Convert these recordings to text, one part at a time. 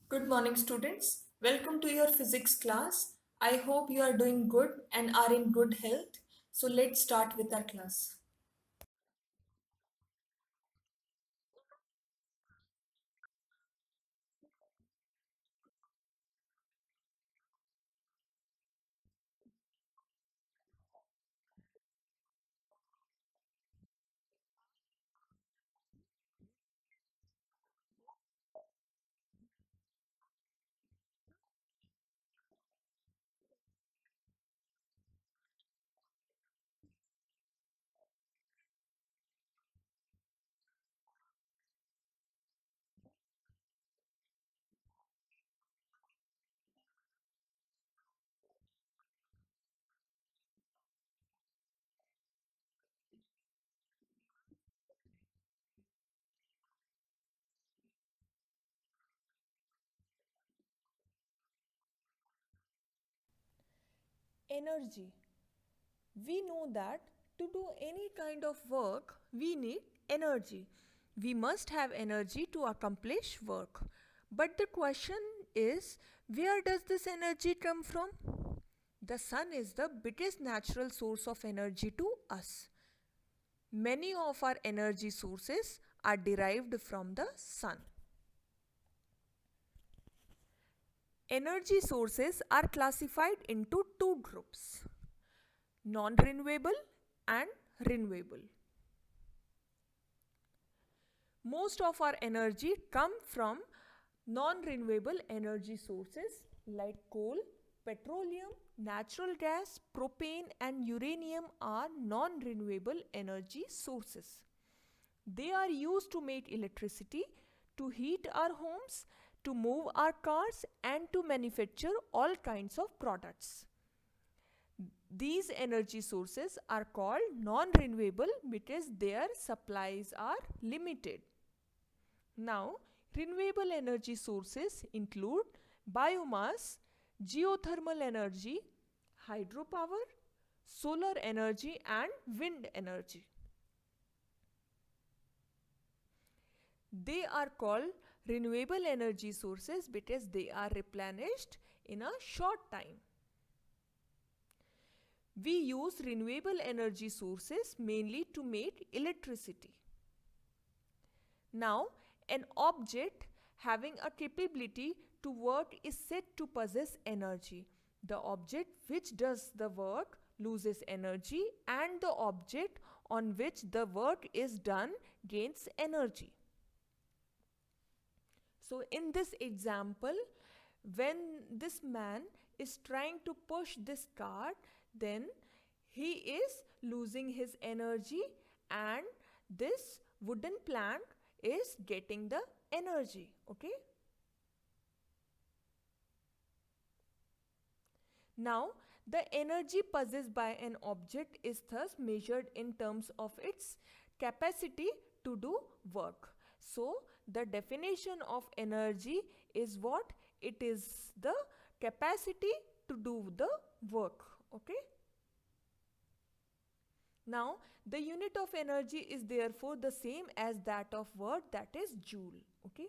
Good morning, students. Welcome to your physics class. I hope you are doing good and are in good health. So let's start with our class. Energy. We know that to do any kind of work, we need energy. We must have energy to accomplish work. But the question is, where does this energy come from? The sun is the biggest natural source of energy to us. Many of our energy sources are derived from the sun. Energy sources are classified into two groups: non renewable and renewable. Most of our energy come from non renewable energy sources like coal, petroleum, natural gas, propane and uranium are non renewable energy sources. They are used to make electricity, to heat our homes, to move our cars and to manufacture all kinds of products. These energy sources are called non renewable because their supplies are limited. Now, renewable energy sources include biomass, geothermal energy, hydropower, solar energy, and wind energy. They are called renewable energy sources because they are replenished in a short time. We use renewable energy sources mainly to make electricity. Now, an object having a capability to work is said to possess energy. The object which does the work loses energy, and the object on which the work is done gains energy. So, in this example, when this man is trying to push this cart, then he is losing his energy, and this wooden plank is getting the energy. Okay. Now, the energy possessed by an object is thus measured in terms of its capacity to do work. So, the definition of energy is what? It is the capacity to do the work. Okay. Now, the unit of energy is therefore the same as that of word, that is joule. Okay.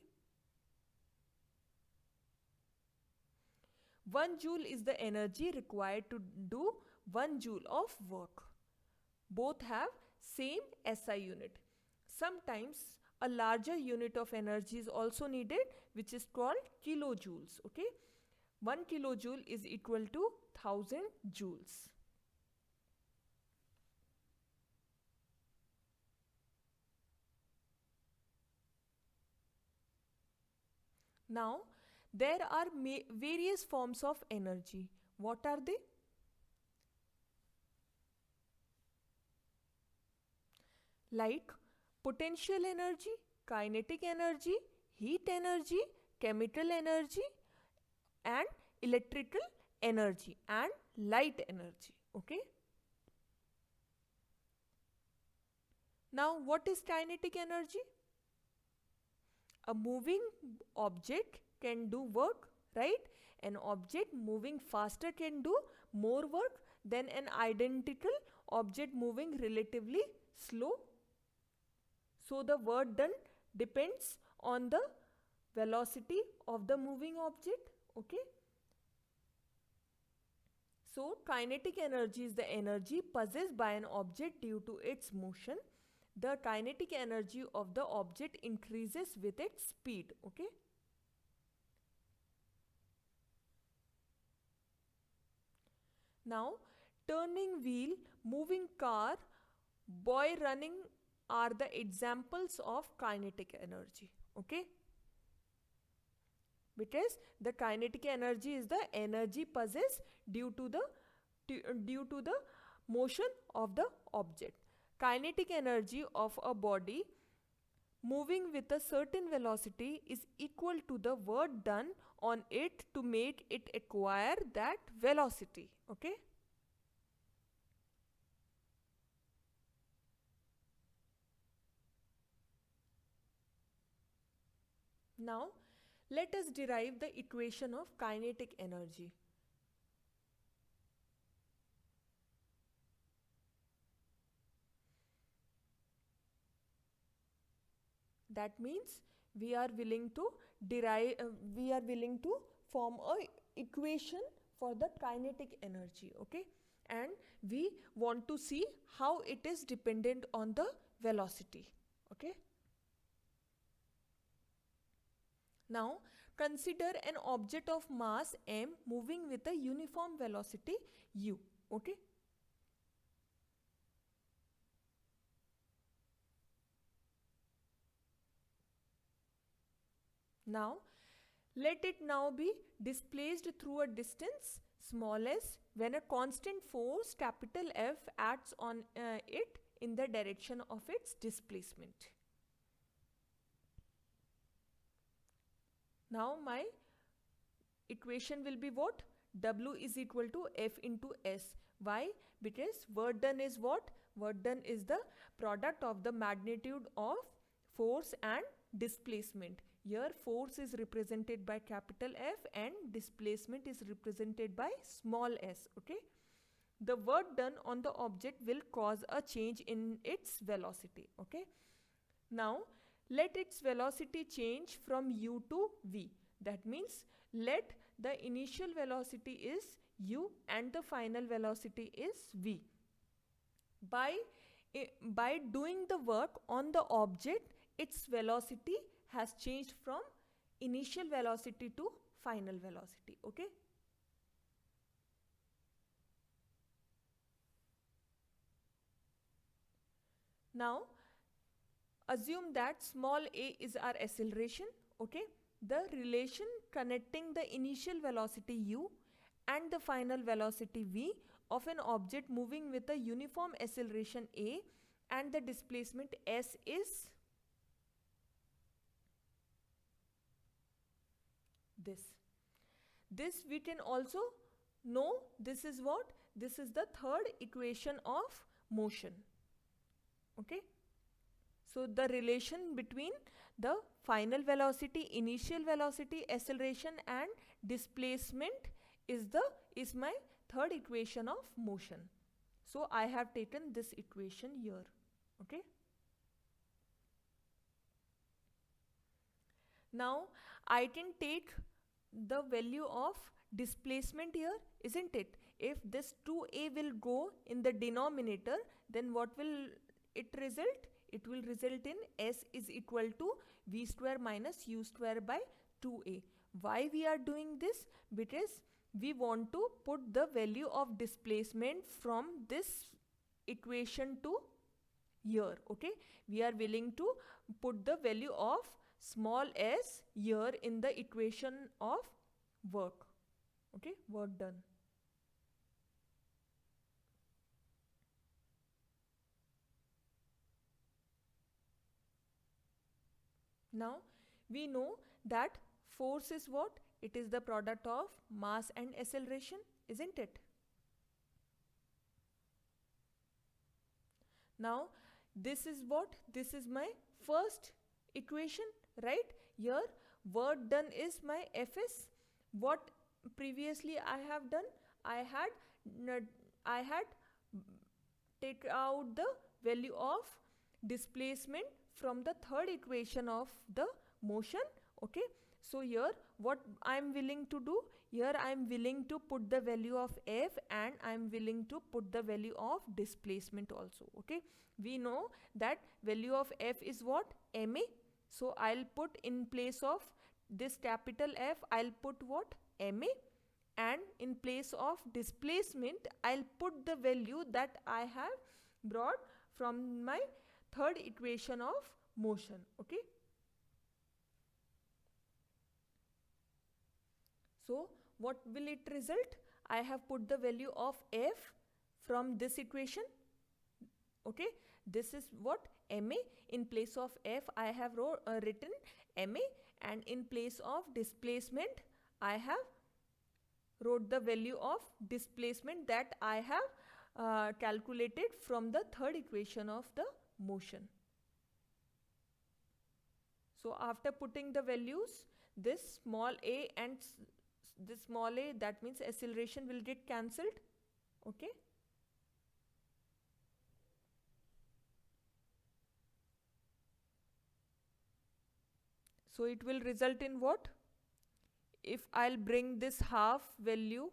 1 joule is the energy required to do 1 joule of work. Both have same SI unit. Sometimes a larger unit of energy is also needed, which is called kilojoules. Okay, 1 kilojoule is equal to 1000 joules. Now, there are various forms of energy. What are they? Like potential energy, kinetic energy, heat energy, chemical energy, and electrical energy and light energy. Okay. Now, what is kinetic energy? A moving object can do work, right? An object moving faster can do more work than an identical object moving relatively slow. So, the work done depends on the velocity of the moving object. Okay. So kinetic energy is the energy possessed by an object due to its motion. The kinetic energy of the object increases with its speed. Okay. Now, turning wheel, moving car, boy running are the examples of kinetic energy. Okay. Because the kinetic energy is the energy possessed due to the motion of the object. Kinetic energy of a body moving with a certain velocity is equal to the work done on it to make it acquire that velocity. Okay. Now let us derive the equation of kinetic energy. That means we are willing to we are willing to form a equation for the kinetic energy. Okay. And we want to see how it is dependent on the velocity. Okay. Now consider an object of mass m moving with a uniform velocity u. Okay. Now let it now be displaced through a distance small s when a constant force capital F acts on it in the direction of its displacement. Now my equation will be what? W is equal to F into S. Why? Because work done is what? Work done is the product of the magnitude of force and displacement. Here force is represented by capital F and displacement is represented by small s. Okay. The work done on the object will cause a change in its velocity. Okay. Now let its velocity change from u to v. That means let the initial velocity is u and the final velocity is v. By, by doing the work on the object, its velocity has changed from initial velocity to final velocity. Okay. Now assume that small a is our acceleration. Okay. The relation connecting the initial velocity u and the final velocity v of an object moving with a uniform acceleration a and the displacement s is this. This we can also know this is what? This is the third equation of motion. Okay. So the relation between the final velocity, initial velocity, acceleration and displacement is my third equation of motion. So I have taken this equation here. Okay. Now I can take the value of displacement here, isn't it? If this 2a will go in the denominator, then what will it result? It will result in s is equal to v square minus u square by 2a. Why we are doing this? Because we want to put the value of displacement from this equation to here. Okay. We are willing to put the value of small s here in the equation of work. Okay. Work done. Now we know that force is what? It is the product of mass and acceleration, isn't it? Now this is what? This is my first equation, right? Here work done is my Fs. What previously I have done? I had take out the value of displacement from the third equation of the motion. Okay, so here what I'm willing to do, here I'm willing to put the value of F and I'm willing to put the value of displacement also. Okay, we know that value of F is what, ma. So I'll put in place of this capital F, I'll put what, ma, and in place of displacement I'll put the value that I have brought from my third equation of motion. Okay, so what will it result? I have put the value of F from this equation. Okay, this is what, ma. In place of F I have written ma, and in place of displacement I have wrote the value of displacement that I have calculated from the third equation of the motion. So after putting the values, this small a and this small a, that means acceleration will get cancelled. Okay, so it will result in what? If I'll bring this half value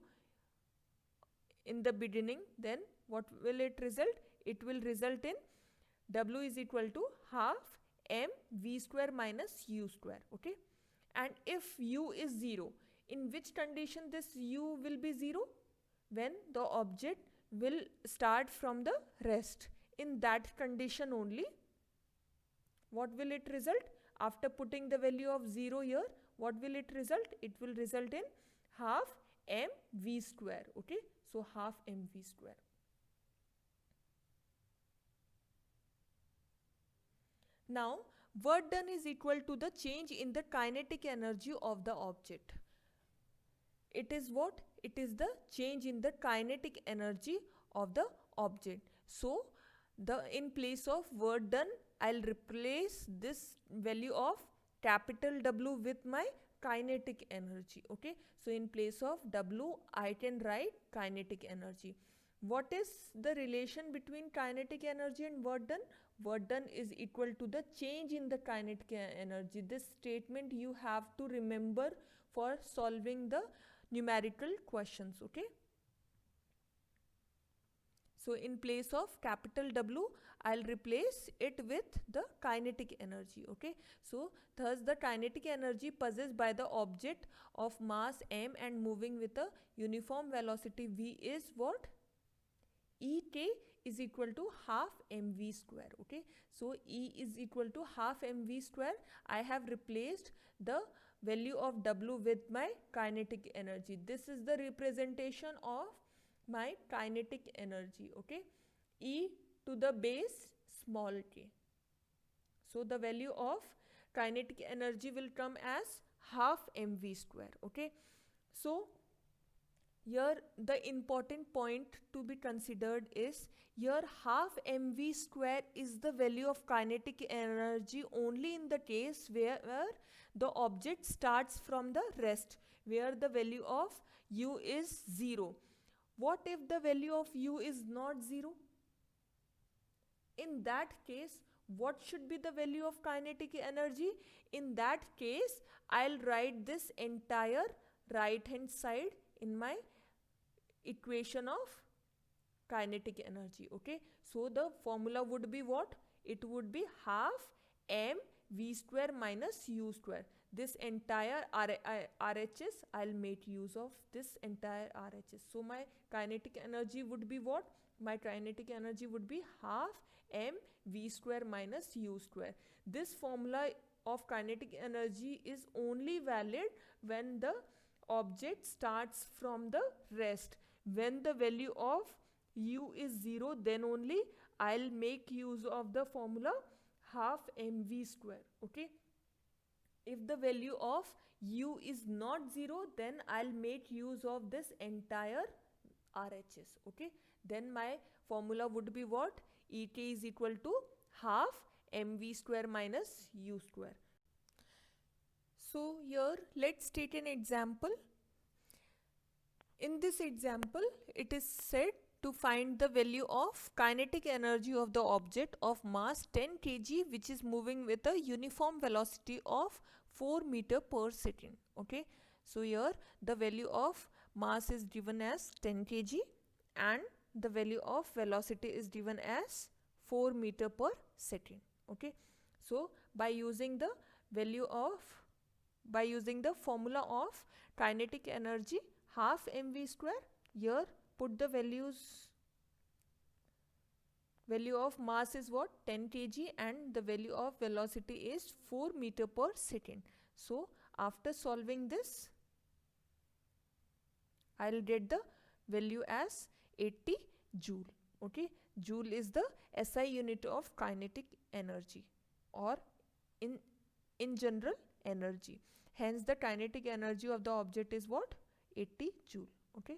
in the beginning, then what will it result? It will result in W is equal to half m v square minus u square. Okay, and if u is 0, in which condition this u will be 0? When the object will start from the rest. In that condition only, what will it result? After putting the value of 0 here, what will it result? It will result in half mv square. Okay, so half mv square. Now work done is equal to the change in the kinetic energy of the object. It is what? It is the change in the kinetic energy of the object. So the in place of work done, I'll replace this value of capital W with my kinetic energy. Okay, so in place of W I can write kinetic energy. What is the relation between kinetic energy and work done? Work done is equal to the change in the kinetic energy. This statement you have to remember for solving the numerical questions. Okay, so in place of capital W I'll replace it with the kinetic energy. Okay, so thus the kinetic energy possessed by the object of mass m and moving with a uniform velocity v is what? ek is equal to half mv square. Okay, so E is equal to half mv square. I have replaced the value of W with my kinetic energy. This is the representation of my kinetic energy. Okay, E to the base small k. So the value of kinetic energy will come as half mv square. Okay, so here the important point to be considered is, here half mv square is the value of kinetic energy only in the case where the object starts from the rest, where the value of u is 0. What if the value of u is not 0? In that case, what should be the value of kinetic energy? In that case, I'll write this entire right hand side in my equation of kinetic energy. Okay, so the formula would be what? It would be half m v square minus u square. This entire RHS, I'll make use of this entire RHS. So my kinetic energy would be what? My kinetic energy would be half m v square minus u square. This formula of kinetic energy is only valid when the object starts from the rest. When the value of u is 0, then only I'll make use of the formula half mv square. Okay, if the value of u is not 0, then I'll make use of this entire RHS. Okay, then my formula would be what? Ek is equal to half mv square minus u square. So here let's take an example. In this example, it is said to find the value of kinetic energy of the object of mass 10 kg which is moving with a uniform velocity of 4 meter per second. Okay, so here the value of mass is given as 10 kg and the value of velocity is given as 4 meter per second. Okay, so by using the value of by using the formula of kinetic energy half mv square, here put the value of mass is what, 10 kg, and the value of velocity is 4 meter per second. So after solving this, I'll get the value as 80 joule. Okay, joule is the SI unit of kinetic energy, or in general energy. Hence the kinetic energy of the object is what, 80 joule. Okay.